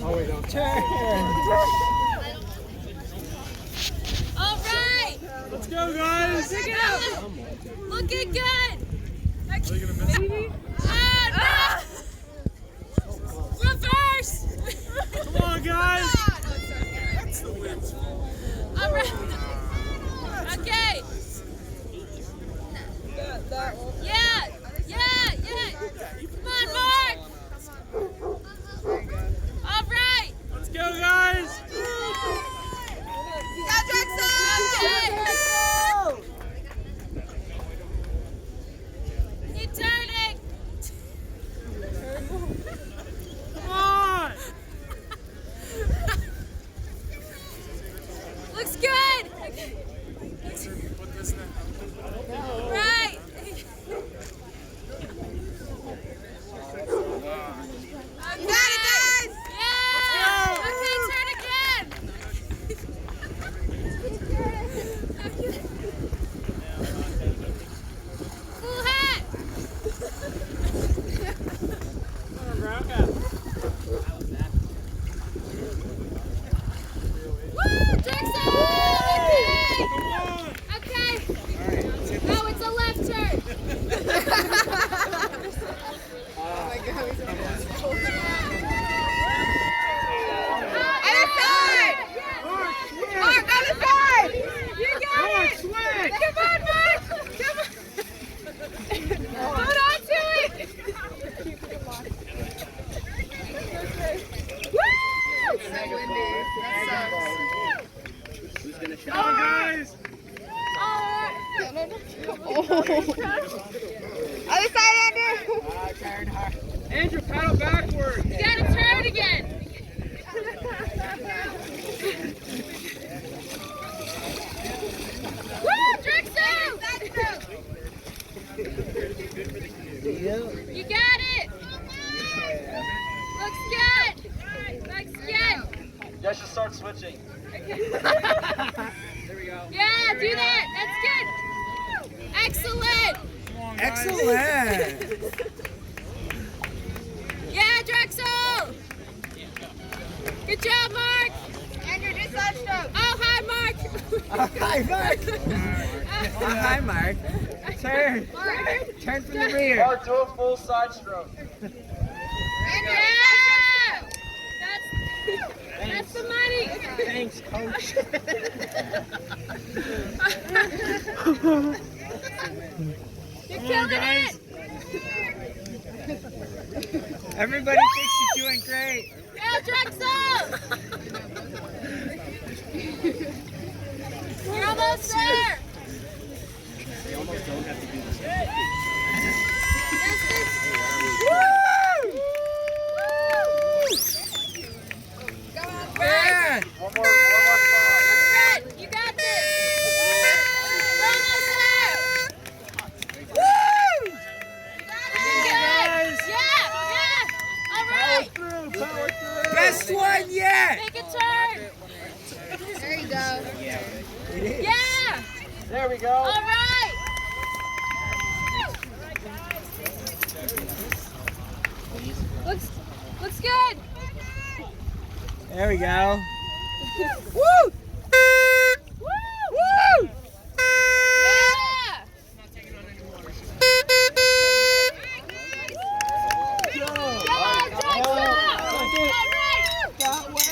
Oh wait, no. Turn. All right. Let's go, guys. Looking good. Reverse. Come on, guys. All right. Okay. Yeah. Come on, Mark. All right. Let's go, guys. Drexel. Okay. Keep turning. Come on. Looks good. Right. You got it, guys. Yeah. Okay, turn again. Cool hat. Woo, Drexel. Okay. Oh, it's a left turn. Other side. Mark, other side. You got it. Come on, Mark. Come on. Hold on to it. Woo! So windy. Come on, guys. Other side, Andrew. Andrew, paddle backwards. You gotta turn again. Woo, Drexel! You got it. Looks good. Looks good. You guys should start switching. There we go. Yeah, do that. That's good. Excellent. Come on, guys. Excellent. Yeah, Drexel. Good job, Mark. Andrew, just side stroke. Oh, hi, Mark. Oh, hi, Mark. Oh, hi, Mark. Turn. Turn from the rear. Mark, do a full side stroke. Yeah. That's the money. Thanks, coach. You're killing it. Everybody thinks you're doing great. Yeah, Drexel. You're almost there. They almost don't have to do this. Yeah. One more spot. Fred, you got this. Almost there. Woo! Good. Yeah. All right. Power through. Best one yet. Make a turn. There you go. It is. Yeah. There we go. All right. Looks good. There we go. Woo! Woo! Woo! Yeah. Yeah, Drexel. All right. That way.